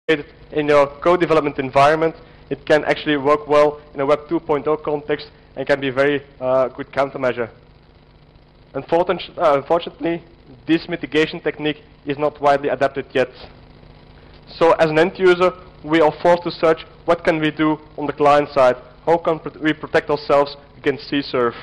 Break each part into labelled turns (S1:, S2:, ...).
S1: in your code development environment, it can actually work well in a Web 2.0 context and can be a very good countermeasure. Unfortunately, this mitigation technique is not widely adapted yet. So as an end user, we are forced to search what can we do on the client side. How can we protect ourselves against CSRF?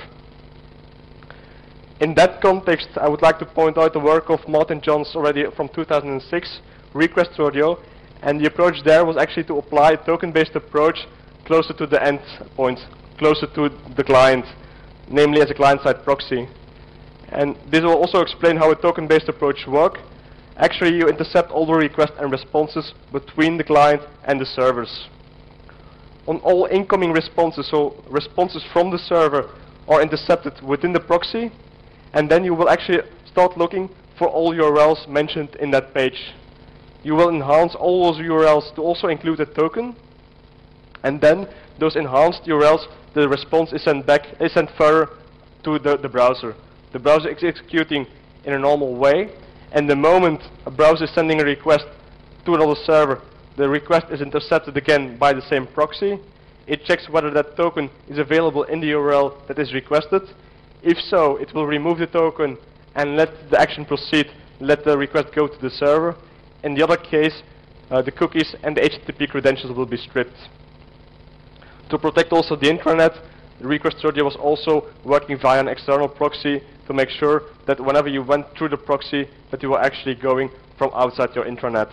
S1: In that context, I would like to point out the work of Martin Johns already from 2006, Request Rodeo, and the approach there was actually to apply a token-based approach closer to the endpoint, closer to the client, namely as a client-side proxy. And this will also explain how a token-based approach works. Actually, you intercept all the requests and responses between the client and the servers. On all incoming responses, so responses from the server are intercepted within the proxy, and then you will actually start looking for all URLs mentioned in that page. You will enhance all those URLs to also include a token, and then those enhanced URLs, the response is sent further to the browser. The browser is executing in a normal way, and the moment a browser is sending a request to another server, the request is intercepted again by the same proxy. It checks whether that token is available in the URL that is requested. If so, it will remove the token and let the action proceed, let the request go to the server. In the other case, the cookies and the HTTP credentials will be stripped. To protect also the intranet, the Request Rodeo was also working via an external proxy to make sure that whenever you went through the proxy, that you were actually going from outside your intranet.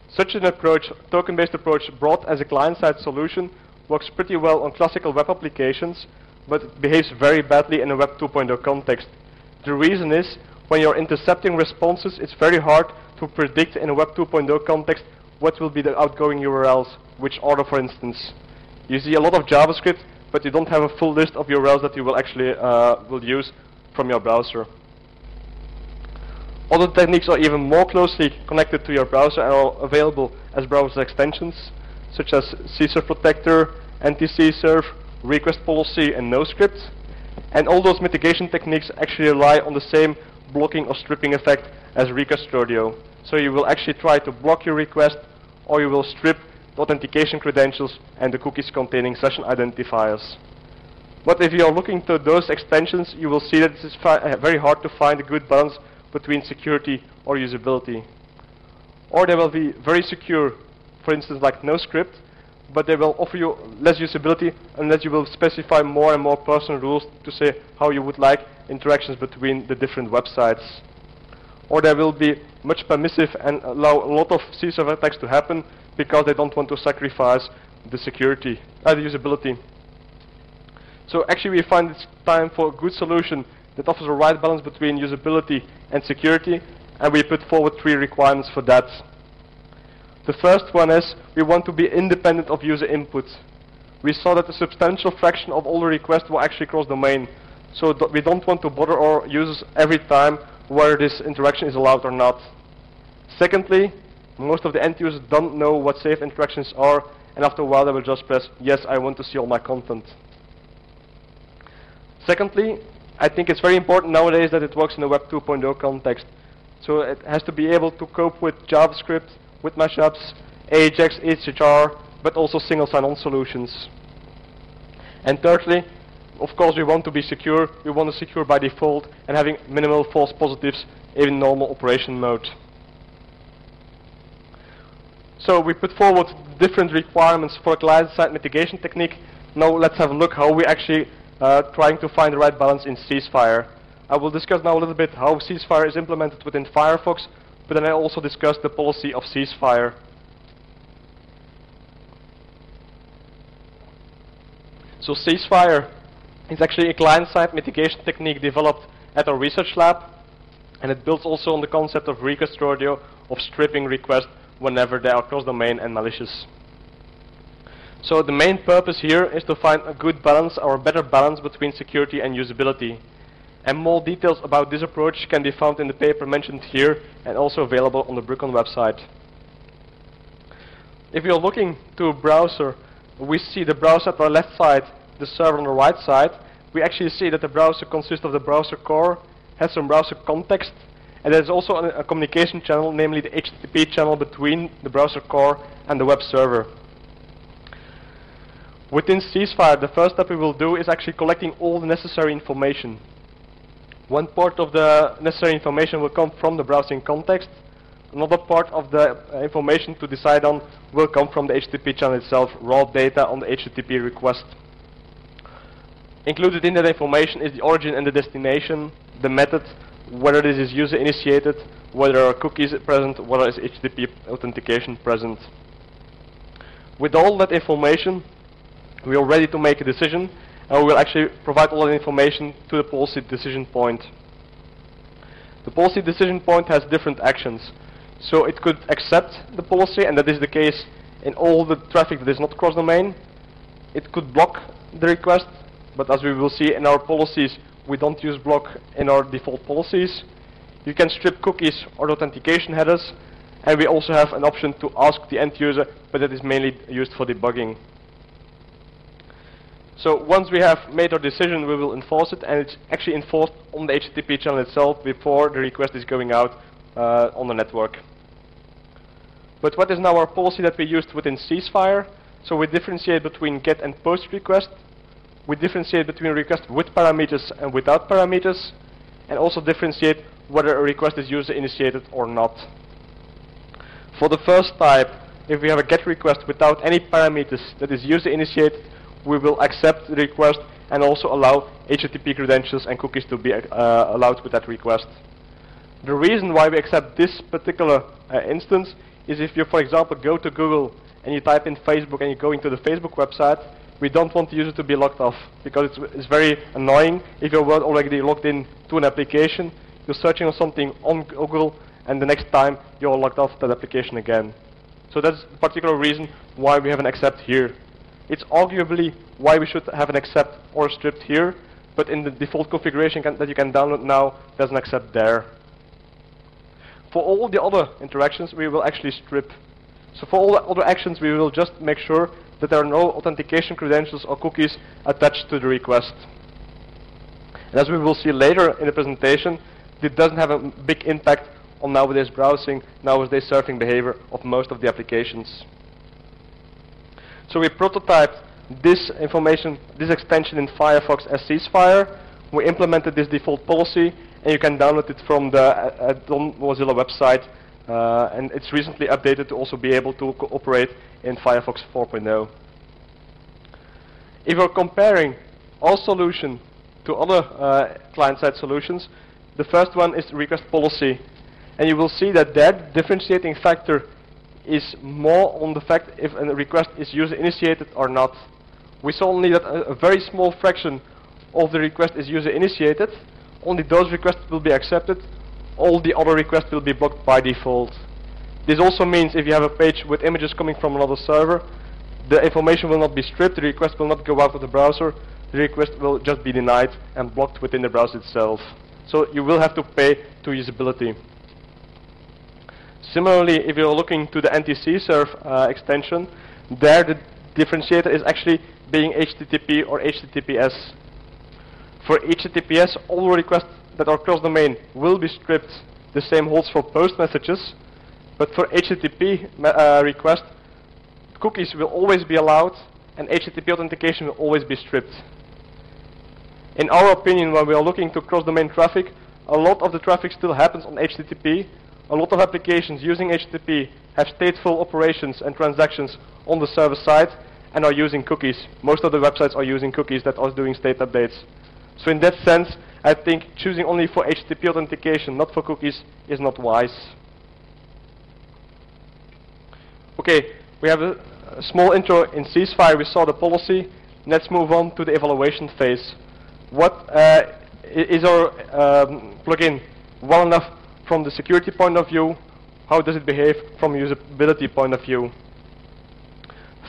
S1: Such an approach, token-based approach brought as a client-side solution, works pretty well on classical web applications, but it behaves very badly in a Web 2.0 context. The reason is, when you're intercepting responses, it's very hard to predict in a Web 2.0 context what will be the outgoing URLs, which order, for instance. You see a lot of JavaScript, but you don't have a full list of URLs that you will actually will use from your browser. Other techniques are even more closely connected to your browser and are available as browser extensions, such as CSRF Protector, AntiCSRF, Request Policy, and NoScript. And all those mitigation techniques actually rely on the same blocking or stripping effect as Request Rodeo. So you will actually try to block your request, or you will strip the authentication credentials and the cookies containing session identifiers. But if you are looking to those extensions, you will see that it is very hard to find a good balance between security or usability. Or they will be very secure, for instance like NoScript, but they will offer you less usability unless you will specify more and more personal rules to say how you would like interactions between the different websites. Or they will be much permissive and allow a lot of CSRF attacks to happen because they don't want to sacrifice the security, the usability. So actually we find it's time for a good solution that offers the right balance between usability and security, and we put forward 3 requirements for that. The first one is we want to be independent of user input. We saw that a substantial fraction of all the requests were actually cross-domain, so we don't want to bother our users every time whether this interaction is allowed or not. Secondly, most of the end users don't know what safe interactions are, and after a while they will just press, yes, I want to see all my content. Secondly, I think it's very important nowadays that it works in a Web 2.0 context. So it has to be able to cope with JavaScript, with mashups, AJAX, HHR, but also single sign-on solutions. And thirdly, of course we want to be secure. We want to secure by default and having minimal false positives in normal operation mode. So we put forward different requirements for a client-side mitigation technique. Now let's have a look how we actually trying to find the right balance in CsFire. I will discuss now a little bit how CsFire is implemented within FireFox, but then I also discuss the policy of CsFire. So CsFire is actually a client-side mitigation technique developed at our research lab, and it builds also on the concept of Request Rodeo of stripping requests whenever they are cross-domain and malicious. So the main purpose here is to find a good balance or a better balance between security and usability. And more details about this approach can be found in the paper mentioned here and also available on the Brucon website. If you're looking to a browser, we see the browser at the left side, the server on the right side. We actually see that the browser consists of the browser core, has some browser context, And there's also a communication channel, namely the HTTP channel between the browser core and the web server. Within CsFire, the first step we will do is actually collecting all the necessary information. One part of the necessary information will come from the browsing context. Another part of the information to decide on will come from the HTTP channel itself, raw data on the HTTP request. Included in that information is the origin and the destination, the method, whether this is user initiated, whether there are cookies present, whether is HTTP authentication present. With all that information, we are ready to make a decision, and we will actually provide all that information to the policy decision point. The policy decision point has different actions. So it could accept the policy, and that is the case in all the traffic that is not cross-domain. It could block the request, but as we will see in our policies, we don't use block in our default policies. You can strip cookies or authentication headers, and we also have an option to ask the end user, but that is mainly used for debugging. So once we have made our decision, we will enforce it, and it's actually enforced on the HTTP channel itself before the request is going out on the network. But what is now our policy that we used within CsFire? So we differentiate between get and post request. We differentiate between requests with parameters and without parameters, and also differentiate whether a request is user initiated or not. For the first type, if we have a get request without any parameters that is user initiated, we will accept the request and also allow HTTP credentials and cookies to be allowed with that request. The reason why we accept this particular instance is if you, for example, go to Google and you type in Facebook and you go into the Facebook website, we don't want the user to be logged off, because it's very annoying if you're already logged in to an application, you're searching on something on Google, and the next time you're logged off that application again. So that's the particular reason why we have an accept here. It's arguably why we should have an accept or stripped here, but in the default configuration that you can download now, there's an accept there. For all the other interactions, we will actually strip. So for all the other actions, we will just make sure that there are no authentication credentials or cookies attached to the request. And as we will see later in the presentation, it doesn't have a big impact on nowadays browsing, nowadays surfing behavior of most of the applications. So we prototyped this information, this extension in FireFox as CsFire. We implemented this default policy, and you can download it from the Mozilla website. And it's recently updated to also be able to operate in Firefox 4.0. If we're comparing our solution to other client-side solutions, the first one is request policy. And you will see that that differentiating factor is more on the fact if a request is user-initiated or not. We saw only that a very small fraction of the request is user-initiated. Only those requests will be accepted. All the other requests will be blocked by default. This also means if you have a page with images coming from another server, the information will not be stripped, the request will not go out of the browser, the request will just be denied and blocked within the browser itself. So you will have to pay to usability. Similarly, if you're looking to the AntiCSRF extension, there the differentiator is actually being HTTP or HTTPS. For HTTPS, all requests that are cross-domain will be stripped. The same holds for post messages. But for HTTP requests, cookies will always be allowed, and HTTP authentication will always be stripped. In our opinion, when we are looking to cross-domain traffic, a lot of the traffic still happens on HTTP. A lot of applications using HTTP have stateful operations and transactions on the server side and are using cookies. Most of the websites are using cookies that are doing state updates. So in that sense, I think choosing only for HTTP authentication, not for cookies, is not wise. Okay, we have a small intro in CsFire. We saw the policy. Let's move on to the evaluation phase. What is our plugin well enough from the security point of view? How does it behave from a usability point of view?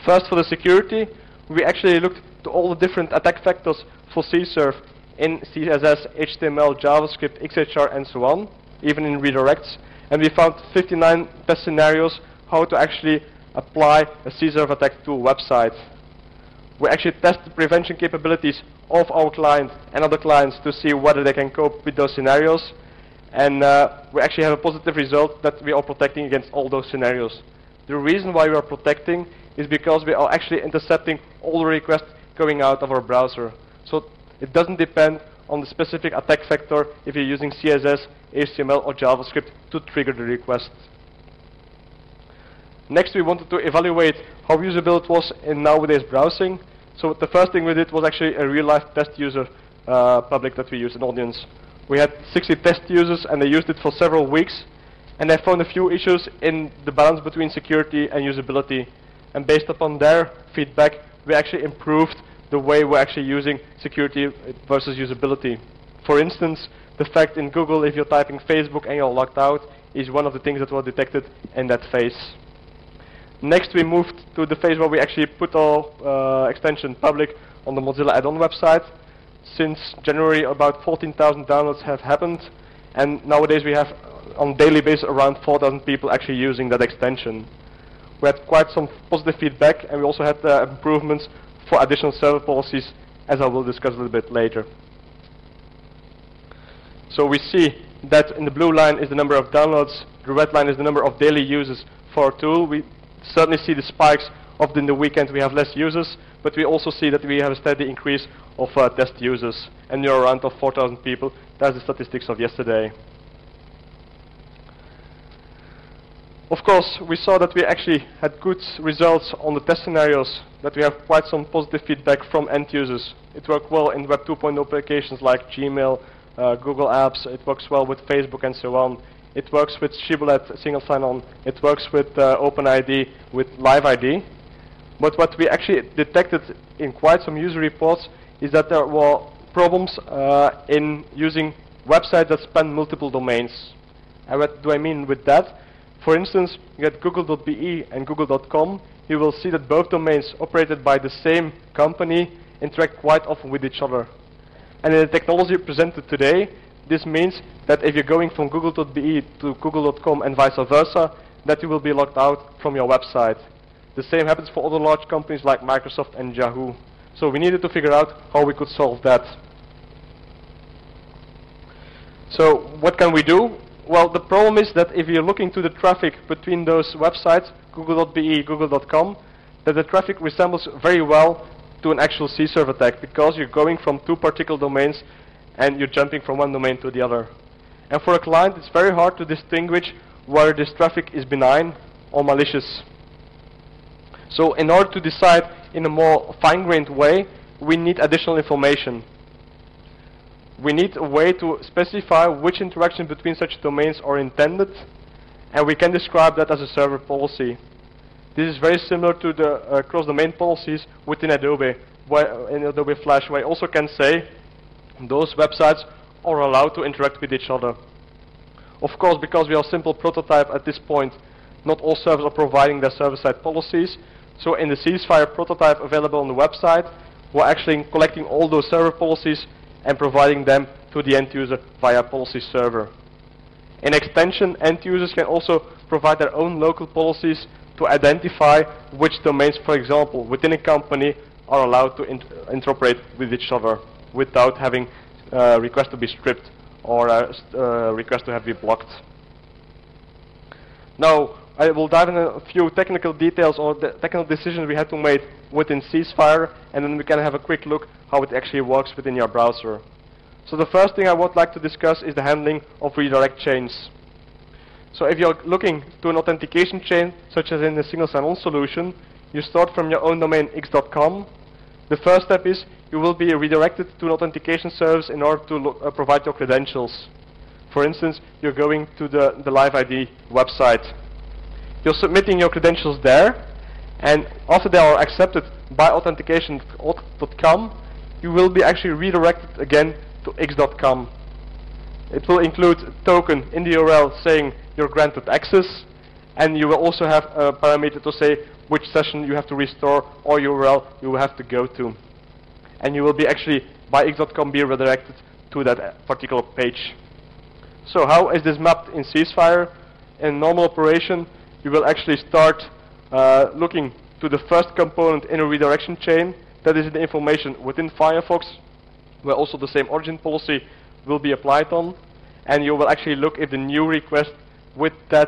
S1: First, for the security, we actually looked to all the different attack vectors for CSRF in CSS, HTML, JavaScript, XHR, and so on, even in redirects. And we found 59 test scenarios how to actually apply a CSRF attack to a website. We actually test the prevention capabilities of our client and other clients to see whether they can cope with those scenarios. And we actually have a positive result that we are protecting against all those scenarios. The reason why we are protecting is because we are actually intercepting all the requests going out of our browser. So it doesn't depend on the specific attack vector if you're using CSS, HTML or JavaScript to trigger the request. Next, we wanted to evaluate how usable it was in nowadays browsing. So the first thing we did was actually a real-life test user public that we used, an audience. We had 60 test users and they used it for several weeks. And they found a few issues in the balance between security and usability. And based upon their feedback, we actually improved the way we're actually using security versus usability. For instance, the fact in Google, if you're typing Facebook and you're logged out, is one of the things that were detected in that phase. Next, we moved to the phase where we actually put our extension public on the Mozilla add-on website. Since January, about 14,000 downloads have happened, and nowadays we have, on a daily basis, around 4,000 people actually using that extension. We had quite some positive feedback, and we also had improvements for additional server policies, as I will discuss a little bit later. So we see that in the blue line is the number of downloads, the red line is the number of daily users for our tool. We certainly see the spikes. Often in the weekend we have less users, but we also see that we have a steady increase of test users, and you're around of 4,000 people. That's the statistics of yesterday. Of course, we saw that we actually had good results on the test scenarios, that we have quite some positive feedback from end users. It worked well in Web 2.0 applications like Gmail, Google Apps. It works well with Facebook and so on. It works with Shibboleth single sign-on. It works with OpenID, with LiveID. But what we actually detected in quite some user reports is that there were problems in using websites that span multiple domains. And what do I mean with that? For instance, you get google.be and google.com. You will see that both domains operated by the same company interact quite often with each other. And in the technology presented today, this means that if you're going from google.be to google.com and vice versa, that you will be locked out from your website. The same happens for other large companies like Microsoft and Yahoo. So we needed to figure out how we could solve that. So what can we do? Well, the problem is that if you're looking to the traffic between those websites, google.be, google.com, that the traffic resembles very well to an actual CSRF attack, because you're going from two particular domains and you're jumping from one domain to the other. And for a client, it's very hard to distinguish whether this traffic is benign or malicious. So in order to decide in a more fine-grained way, we need additional information. We need a way to specify which interaction between such domains are intended, and we can describe that as a server policy. This is very similar to the cross-domain policies within Adobe, in Adobe Flash, where I also can say those websites are allowed to interact with each other. Of course, because we are a simple prototype at this point, not all servers are providing their server-side policies. So in the CsFire prototype available on the website, we're actually collecting all those server policies and providing them to the end user via policy server. In extension, end users can also provide their own local policies to identify which domains, for example, within a company are allowed to interoperate with each other without having requests to be stripped or requests to have be blocked. Now, I will dive into a few technical details or the technical decisions we had to make within CsFire, and then we can have a quick look how it actually works within your browser. So the first thing I would like to discuss is the handling of redirect chains. So if you're looking to an authentication chain, such as in the single sign-on solution, you start from your own domain x.com. The first step is you will be redirected to an authentication service in order to provide your credentials. For instance, you're going to the LiveID website. You're submitting your credentials there, and after they are accepted by authentication.com, you will be actually redirected again to x.com. It will include a token in the URL saying you're granted access, and you will also have a parameter to say which session you have to restore or URL you will have to go to. And you will be actually, by x.com, be redirected to that particular page. So how is this mapped in CsFire? In normal operation, you will actually start looking to the first component in a redirection chain. That is the information within FireFox, where also the same origin policy will be applied on. and you will actually look if the new request with that